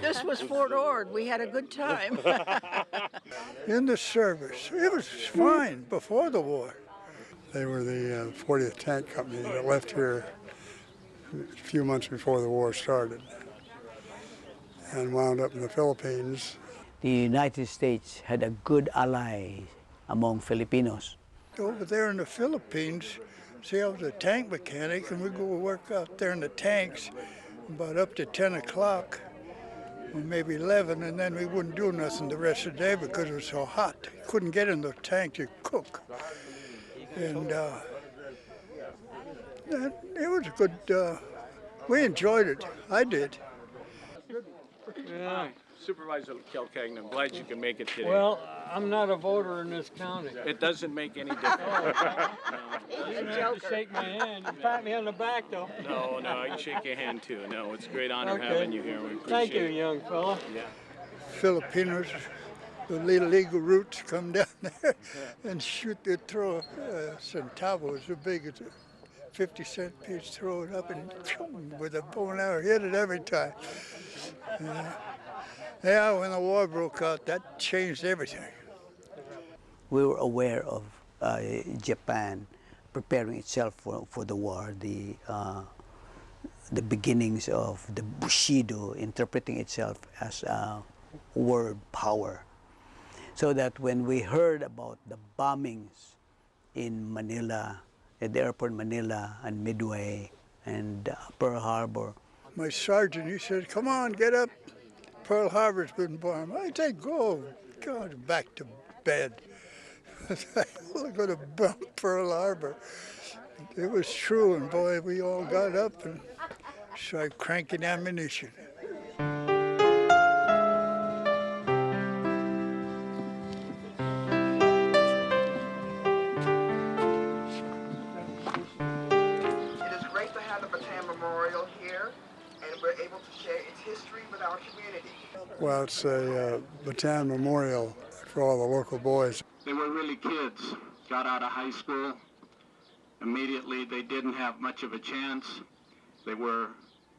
This was Fort Ord. We had a good time. In the service. It was fine before the war. They were the 40th Tank Company that left here a few months before the war started and wound up in the Philippines. The United States had a good ally among Filipinos. Over there in the Philippines, see, I was a tank mechanic, and we'd go work out there in the tanks about up to 10 o'clock, or maybe 11, and then we wouldn't do nothing the rest of the day because it was so hot. You couldn't get in the tank to cook. And it was a good, we enjoyed it. I did. Yeah. Supervisor Kilcagney, I'm glad you can make it today. Well, I'm not a voter in this county. It doesn't make any difference. You don't have to shake my hand. You pat me on the back, though. No, I can shake your hand too. No, it's a great honor having you here. We appreciate Thank you, it. young fella. Yeah. Filipinos, the illegal roots come down there and shoot, they throw centavos as big as a 50-cent piece, throw it up and with a bow and arrow, hit it every time. Yeah, when the war broke out, that changed everything. We were aware of Japan preparing itself for the war, the beginnings of the Bushido interpreting itself as a world power. So that when we heard about the bombings in Manila, at the airport in Manila and Midway and Pearl Harbor. My sergeant, he said, come on, get up. Pearl Harbor's been bombed. I said, go back to bed. We're going to bomb Pearl Harbor. It was true, and boy, we all got up and started cranking ammunition. It is great to have the Bataan Memorial here, and we're able to share its history with our community. Well, it's a Bataan Memorial for all the local boys. They were really kids, got out of high school. Immediately, they didn't have much of a chance. They were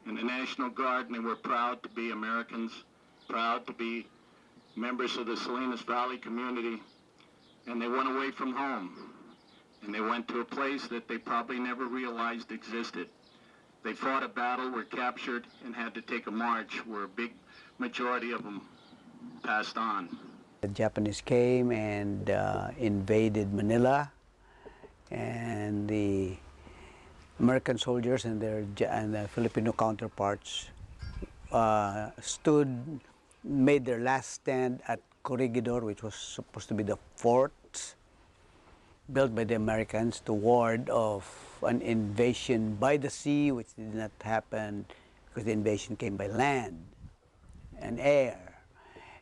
in the National Guard, and they were proud to be Americans, proud to be members of the Salinas Valley community. And they went away from home, and they went to a place that they probably never realized existed. They fought a battle, were captured, and had to take a march where a big majority of them passed on. The Japanese came and invaded Manila, and the American soldiers and the Filipino counterparts made their last stand at Corregidor, which was supposed to be the fort built by the Americans to ward off an invasion by the sea, which did not happen because the invasion came by land and air.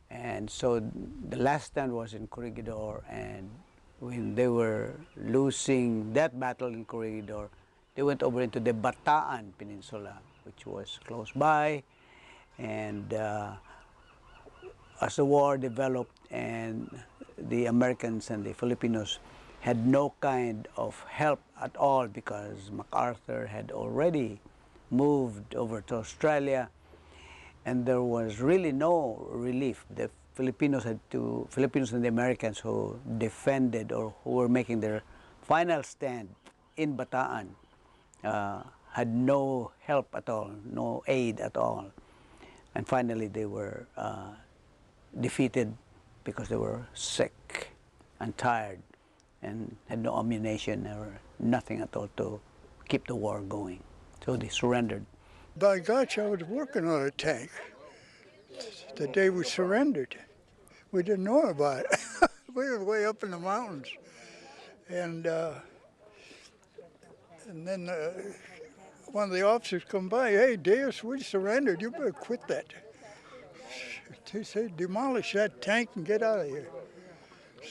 And so the last stand was in Corregidor, and when they were losing that battle in Corregidor, they went over into the Bataan Peninsula, which was close by. And as the war developed and the Americans and the Filipinos had no kind of help at all because MacArthur had already moved over to Australia, and there was really no relief. The Filipinos and the Americans who defended or who were making their final stand in Bataan had no help at all, no aid at all. And finally they were defeated because they were sick and tired and had no ammunition or nothing at all to keep the war going. So they surrendered. By gosh, I was working on a tank the day we surrendered. We didn't know about it. We were way up in the mountains. And then one of the officers come by, hey, Deus, we surrendered. You better quit that. He said, demolish that tank and get out of here.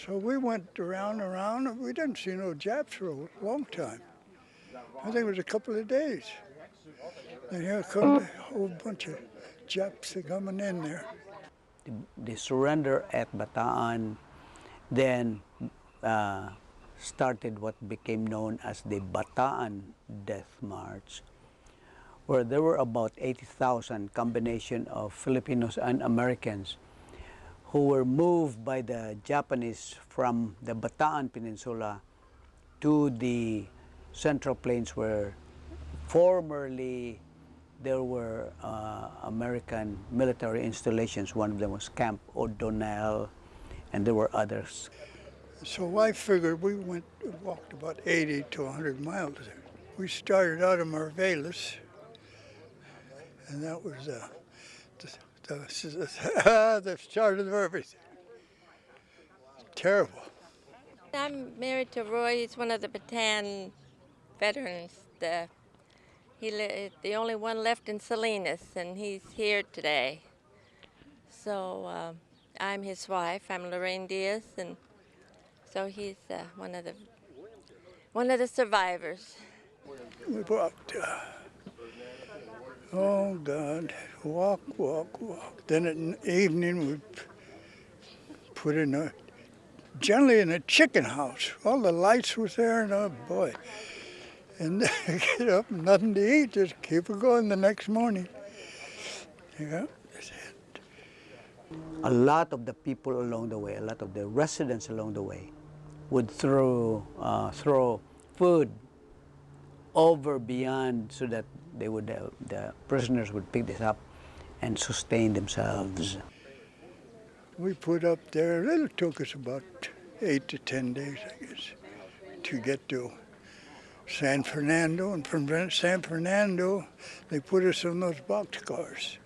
So we went around, and we didn't see no Japs for a long time. I think it was a couple of days. And here comes a whole bunch of Japs coming in there. The surrender at Bataan then started what became known as the Bataan Death March, where there were about 80,000 combination of Filipinos and Americans who were moved by the Japanese from the Bataan Peninsula to the Central Plains, where formerly there were American military installations. One of them was Camp O'Donnell, and there were others. So I figured we walked about 80 to 100 miles. We started out of Marvelis, and that was the start of everything. Terrible. I'm married to Roy. He's one of the Bataan veterans. The only one left in Salinas, and he's here today. So I'm his wife. I'm Lorraine Diaz, and so he's one of the survivors. We walked. Oh God, walk. Then at evening we put generally in a chicken house. All the lights was there, and oh boy. And get up, nothing to eat, just keep it going the next morning. Yeah, that's it. A lot of the people along the way, a lot of the residents along the way, would throw food over beyond so that the prisoners would pick this up and sustain themselves. We put up there. It took us about 8 to 10 days, I guess, to get to San Fernando, and from San Fernando, they put us in those boxcars.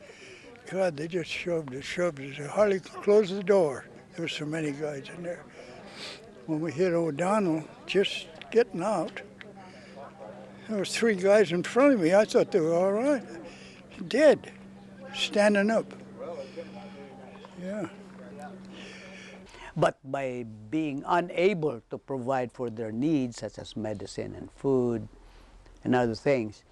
God, they just shoved it. They hardly closed the door. There were so many guys in there. When we hit O'Donnell, just getting out, there was 3 guys in front of me. I thought they were all right. Dead, standing up. Yeah. But by being unable to provide for their needs, such as medicine and food and other things,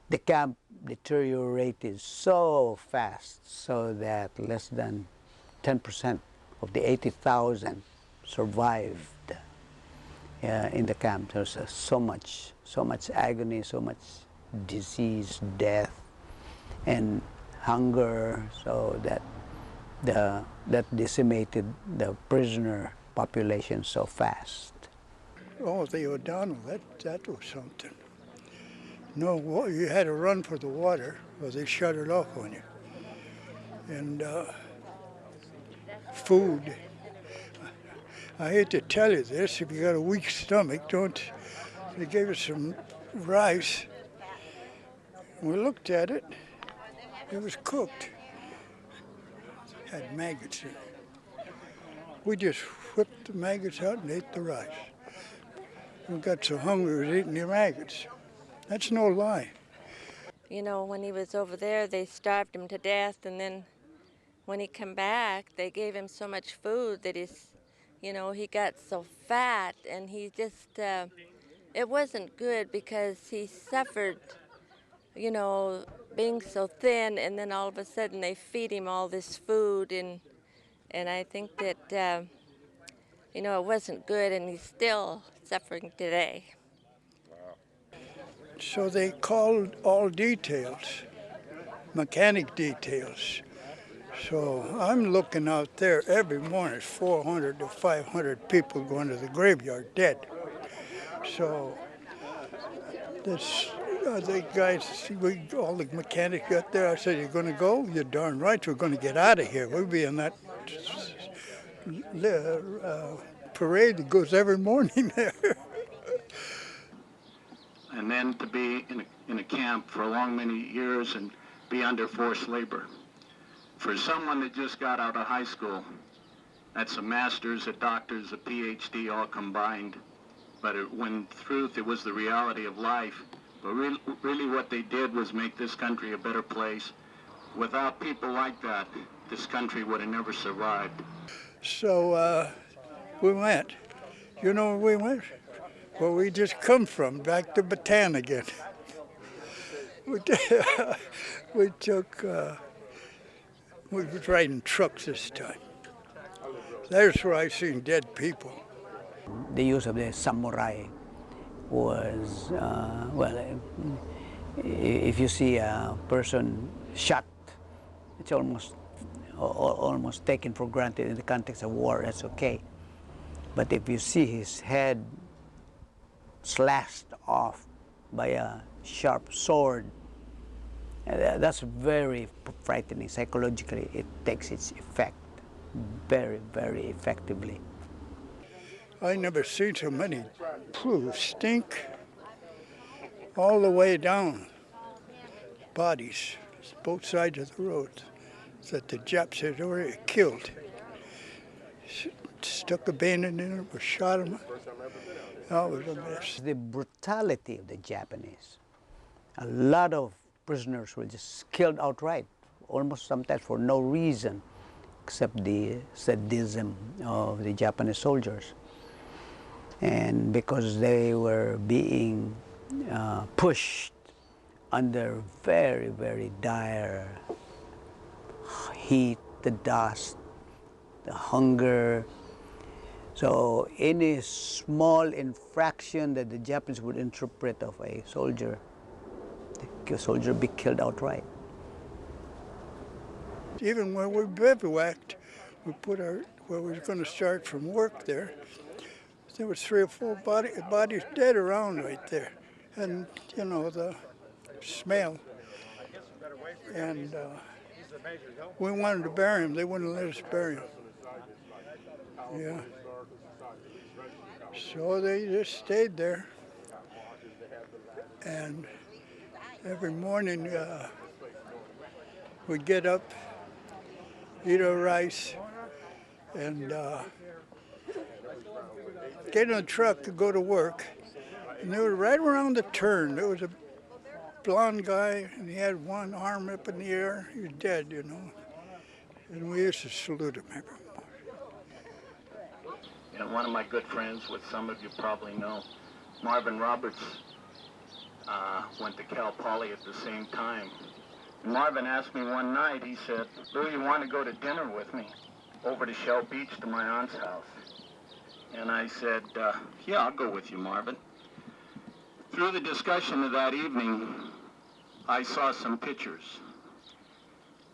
the camp deteriorated so fast so that less than 10% of the 80,000 survived in the camp. There's so much agony, so much disease, death, and hunger, so that that decimated the prisoner population so fast. Oh, the O'Donnell, that was something. No, you had to run for the water, or they shut it off on you. And food. I hate to tell you this, if you got a weak stomach, they gave us some rice. We looked at it, it was cooked. Had maggots in it. We just whipped the maggots out and ate the rice. We got so hungry we was eating the maggots. That's no lie. You know, when he was over there, they starved him to death, and then when he come back, they gave him so much food that he got so fat, and he just, it wasn't good because he suffered, being so thin, and then all of a sudden they feed him all this food, and I think that, it wasn't good, and he's still suffering today. So they called all details, mechanic details. So I'm looking out there every morning, 400 to 500 people going to the graveyard dead. So the guys, all the mechanics got there. I said, "You're going to go? You're darn right. We're going to get out of here. We'll be in that parade that goes every morning there." And then to be in a camp for a long many years and be under forced labor. For someone that just got out of high school, that's a master's, a doctor's, a PhD all combined. But when truth, it was the reality of life. But really what they did was make this country a better place. Without people like that, this country would have never survived. So we went. You know where we went? Where we just come from, back to Bataan again. We was riding trucks this time. There's where I seen dead people. The use of the samurai was, If you see a person shot, it's almost taken for granted in the context of war. That's okay. But if you see his head slashed off by a sharp sword, that's very frightening. Psychologically, it takes its effect very, very effectively. I never seen so many stink all the way down, bodies, both sides of the road, that the Japs had already killed. Stuck a bayonet in them or shot them. That was a mess. The brutality of the Japanese. A lot of prisoners were just killed outright, almost sometimes for no reason, except the sadism of the Japanese soldiers. And because they were being pushed under very, very dire heat, the dust, the hunger. So any small infraction that the Japanese would interpret of a soldier, the soldier be killed outright. Even when we bivouacked, we put where we were going to start from work there. There was 3 or 4 bodies dead around right there. And, you know, the smell. And we wanted to bury him. They wouldn't let us bury him. Yeah. So they just stayed there. And every morning we'd get up, eat our rice, and get in the truck to go to work. And they were right around the turn. There was a blonde guy, and he had one arm up in the air. He was dead, you know. And we used to salute him every morning. And one of my good friends, which some of you probably know, Marvin Roberts, went to Cal Poly at the same time. And Marvin asked me one night, he said, "Lou, you want to go to dinner with me over to Shell Beach to my aunt's house?" And I said, "Yeah, I'll go with you, Marvin." Through the discussion of that evening, I saw some pictures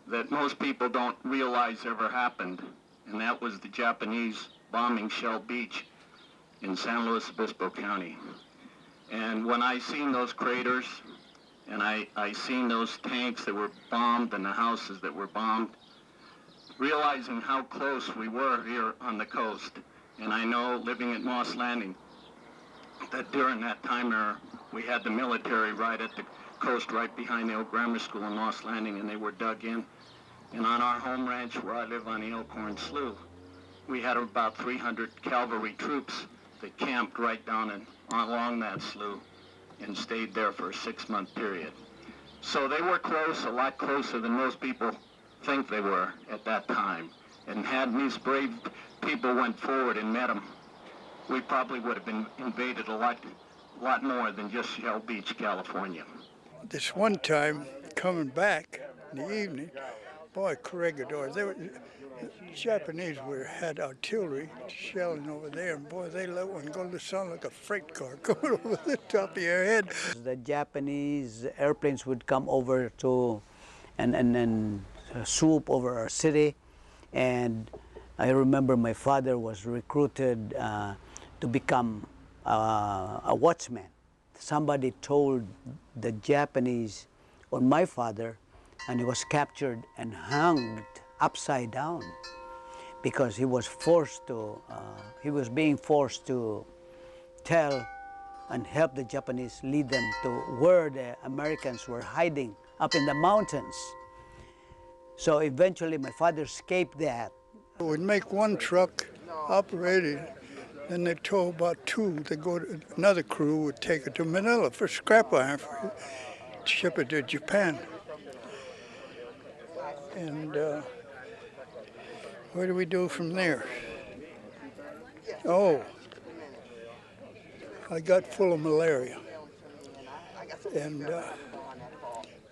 that most people don't realize ever happened, and that was the Japanese bombing Shell Beach in San Luis Obispo County. And when I seen those craters, and I seen those tanks that were bombed and the houses that were bombed, realizing how close we were here on the coast, and I know living at Moss Landing, that during that time era, we had the military right at the coast, right behind the old grammar school in Moss Landing, and they were dug in. And on our home ranch where I live on the Elkhorn Slough, we had about 300 cavalry troops that camped right down along that slough and stayed there for a 6-month period. So they were close, a lot closer than most people think they were at that time. And had these brave people went forward and met them, we probably would have been invaded a lot more than just Shell Beach, California. This one time, coming back in the evening, boy, Corregidor, the Japanese had artillery shelling over there, and boy, they let one go to sound like a freight car going over the top of your head. The Japanese airplanes would come over to and swoop over our city, and I remember my father was recruited to become a watchman. Somebody told the Japanese on my father, and he was captured and hung upside down because he was being forced to tell and help the Japanese lead them to where the Americans were hiding up in the mountains. So eventually my father escaped that. We'd make one truck operating, then they'd tow about 2. They'd go to, another crew would take it to Manila for scrap iron, ship it to Japan. And what do we do from there? Oh, I got full of malaria. And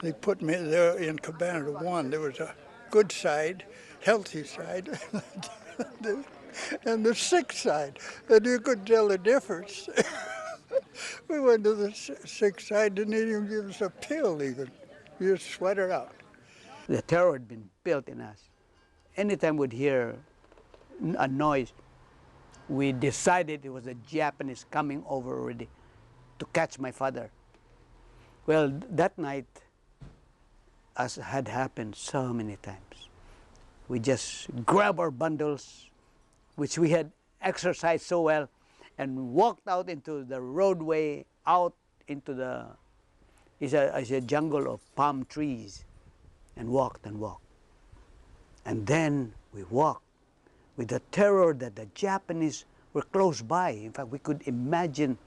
they put me there in Cabana 1. There was a good side, healthy side, and the sick side. And you could tell the difference. We went to the sick side, didn't even give us a pill even. You just sweat it out. The terror had been built in us. Anytime we'd hear a noise, we decided it was the Japanese coming over already to catch my father. Well, that night, as had happened so many times, we just grabbed our bundles, which we had exercised so well, and walked out into the roadway, out into the, it's a jungle of palm trees, and walked and walked. And then we walked with the terror that the Japanese were close by. In fact, we could imagine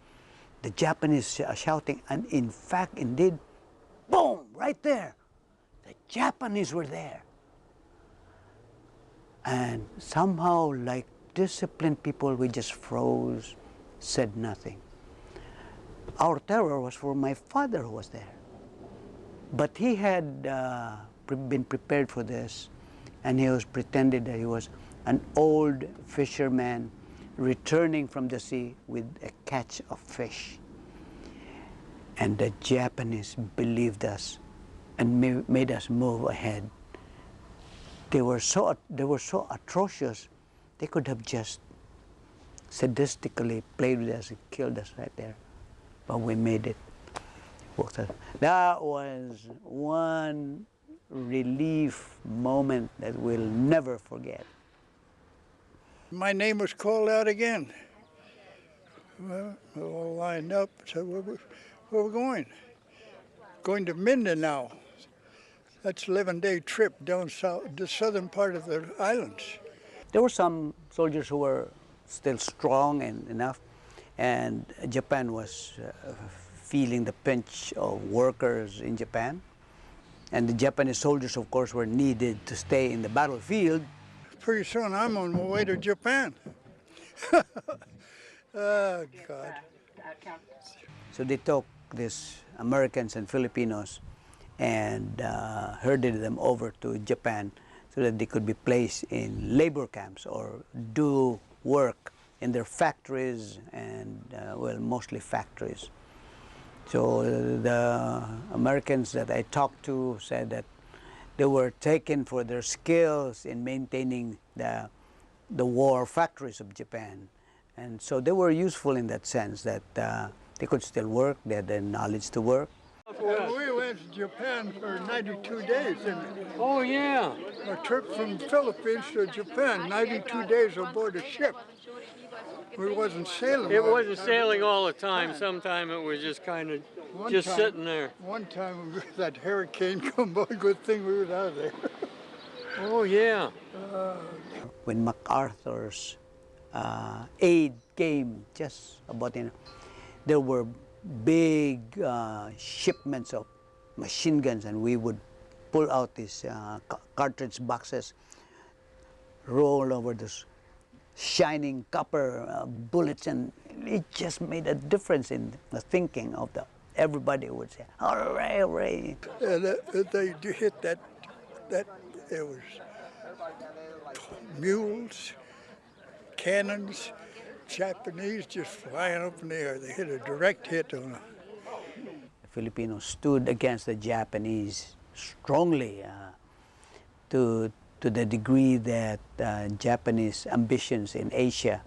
the Japanese shouting, and in fact, indeed, boom, right there, the Japanese were there. And somehow, like disciplined people, we just froze, said nothing. Our terror was for my father who was there. But he had been prepared for this, and he was pretended that he was an old fisherman returning from the sea with a catch of fish. And the Japanese believed us and made us move ahead. They were so atrocious, they could have just sadistically played with us and killed us right there. But we made it. That was one relief moment that we'll never forget. My name was called out again. Well, we all lined up, so where we going? Going to Mindanao. That's an 11-day trip down south, the southern part of the islands. There were some soldiers who were still strong and enough, and Japan was feeling the pinch of workers in Japan. And the Japanese soldiers, of course, were needed to stay in the battlefield. Pretty soon I'm on my way to Japan. Oh, God. So they took these Americans and Filipinos and herded them over to Japan so that they could be placed in labor camps or do work in their factories and, well, mostly factories. So the Americans that I talked to said that they were taken for their skills in maintaining the war factories of Japan. And so they were useful in that sense that they could still work, they had the knowledge to work. We went to Japan for 92 days. Oh, yeah. A trip from Philippines to Japan, 92 days aboard a ship. We wasn't sailing. It wasn't sailing all the time. Sometime it was just kind of sitting there. One time that hurricane come by, good thing we were out of there. Oh, yeah. When MacArthur's aid came just about in, there were big shipments of machine guns, and we would pull out these cartridge boxes, roll over this shining copper bullets, and it just made a difference in the thinking of everybody would say, hooray, hooray. And they hit that, it was mules, cannons, Japanese just flying up in the air. They hit a direct hit on them. The Filipinos stood against the Japanese strongly to the degree that Japanese ambitions in Asia,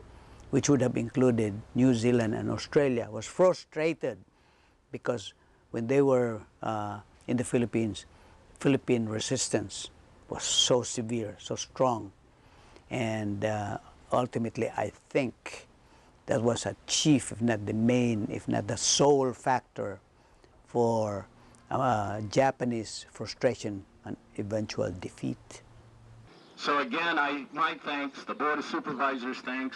which would have included New Zealand and Australia, was frustrated because when they were in the Philippines, Philippine resistance was so severe, so strong. And ultimately, I think that was a chief, if not the main, if not the sole factor for Japanese frustration and eventual defeat. So again, my thanks, the Board of Supervisors thanks,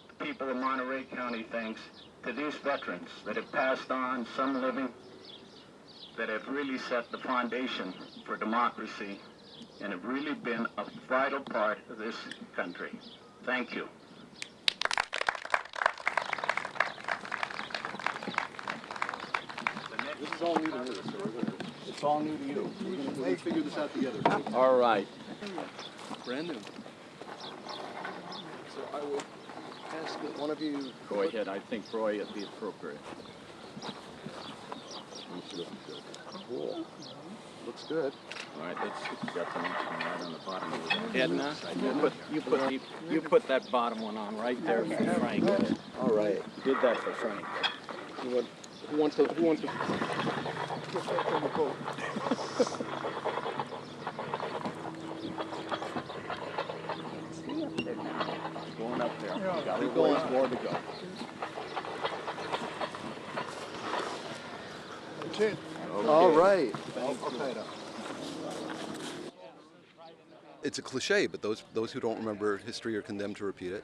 the people of Monterey County thanks to these veterans that have passed on, some living, that have really set the foundation for democracy and have really been a vital part of this country. Thank you. This is all new to me, so it's all new to you. Let's figure this out together. All right. Brand new. So I will ask that one of you... Go ahead. I think Roy would be appropriate. Cool. Looks good. All right, let's Got the next one right on the bottom of it. Edna, you put that bottom one on right there for Frank. All right. Did that for Frank. Who wants to get back on the boat? Going up there. Keep going, more to go. That's it. All right. It's a cliche, but those who don't remember history are condemned to repeat it.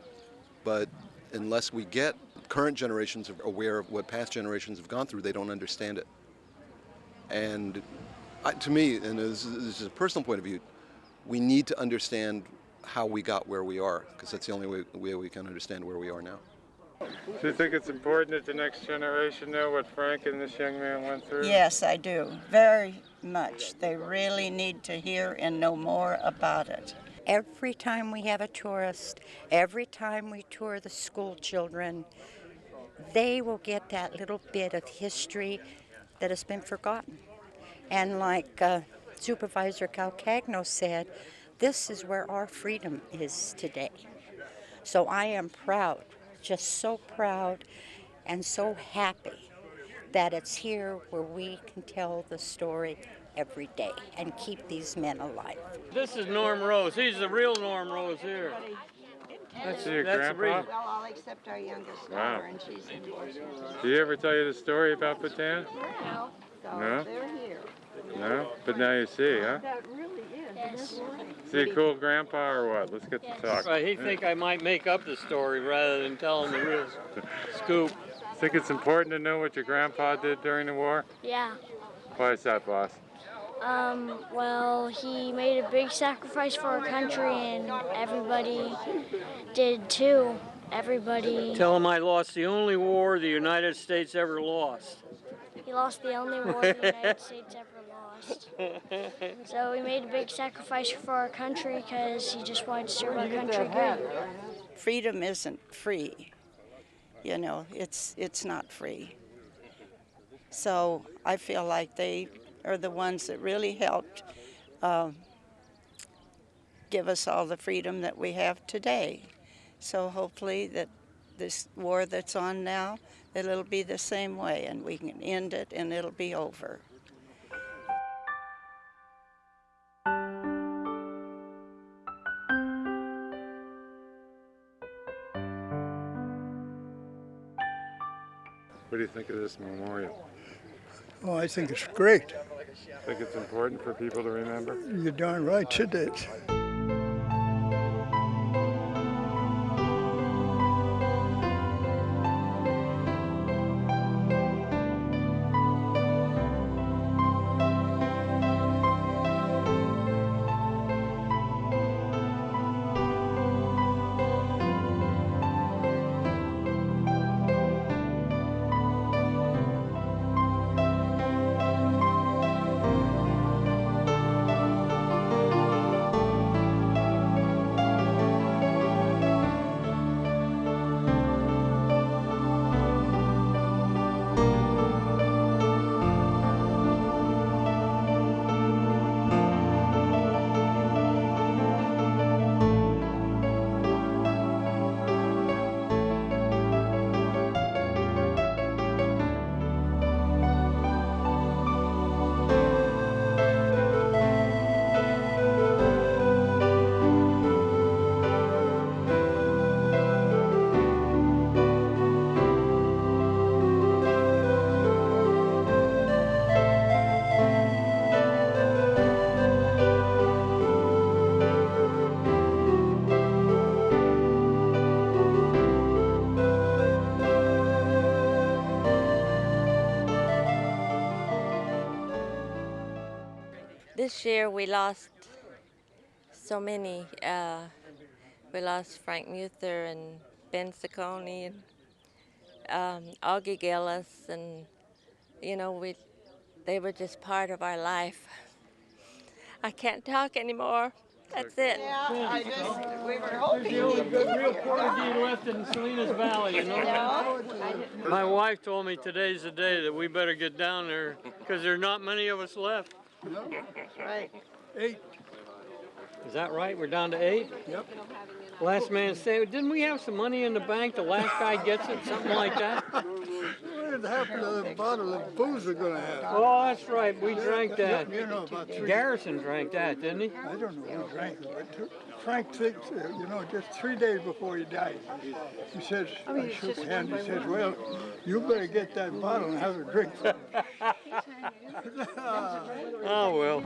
But unless we get current generations aware of what past generations have gone through, they don't understand it. And to me, and this is a personal point of view, we need to understand how we got where we are, because that's the only way we can understand where we are now. Do you think it's important that the next generation know what Frank and this young man went through? Yes, I do. Very much. They really need to hear and know more about it. Every time we have a tourist, every time we tour the school children, they will get that little bit of history that has been forgotten. And like Supervisor Calcagno said, this is where our freedom is today. So I am proud, just so proud and so happy that it's here where we can tell the story every day and keep these men alive. This is Norm Rose. He's the real Norm Rose here. That's your the grandpa? reason. Well, I'll accept our youngest Wow. daughter, and she's in Washington. Did he ever tell you the story about Bataan? No. So No? they're here. No? But now you see, huh? That really is. Is he a cool grandpa or what? Let's get to talk. Right, he think I might make up the story rather than tell him the real scoop. Think it's important to know what your grandpa did during the war? Yeah. Why is that, boss? Well, he made a big sacrifice for our country, and everybody did too. Everybody. Tell him I lost the only war the United States ever lost. He lost the only war the United States ever lost. So he made a big sacrifice for our country because he just wanted to serve our country good. Freedom isn't free. You know, it's not free. So I feel like they are the ones that really helped give us all the freedom that we have today. So hopefully that this war that's on now, that it'll be the same way and we can end it and it'll be over. What do you think of this memorial? Oh, I think it's great. Think it's important for people to remember? You're darn right it is. This year we lost so many. We lost Frank Muther and Ben Ciccone and Augie Gillis, and you know they were just part of our life. I can't talk anymore. That's it. We were There's hoping the only good real porgy left in Salinas Valley, you know? My wife told me today's the day that we better get down there because there's not many of us left. That's right. 8. Is that right? We're down to 8? Yep. Last man standing. Didn't we have some money in the bank? The last guy gets it, something like that. What happened to the bottle of booze we're going to have? Oh, that's right. We drank that. You know, about 3. Garrison drank that, didn't he? I don't know who drank it, but Frank thinks, you know, just 3 days before he died, he says, I shook his hand, he says, well, you better get that bottle and have a drink from it. Oh, well.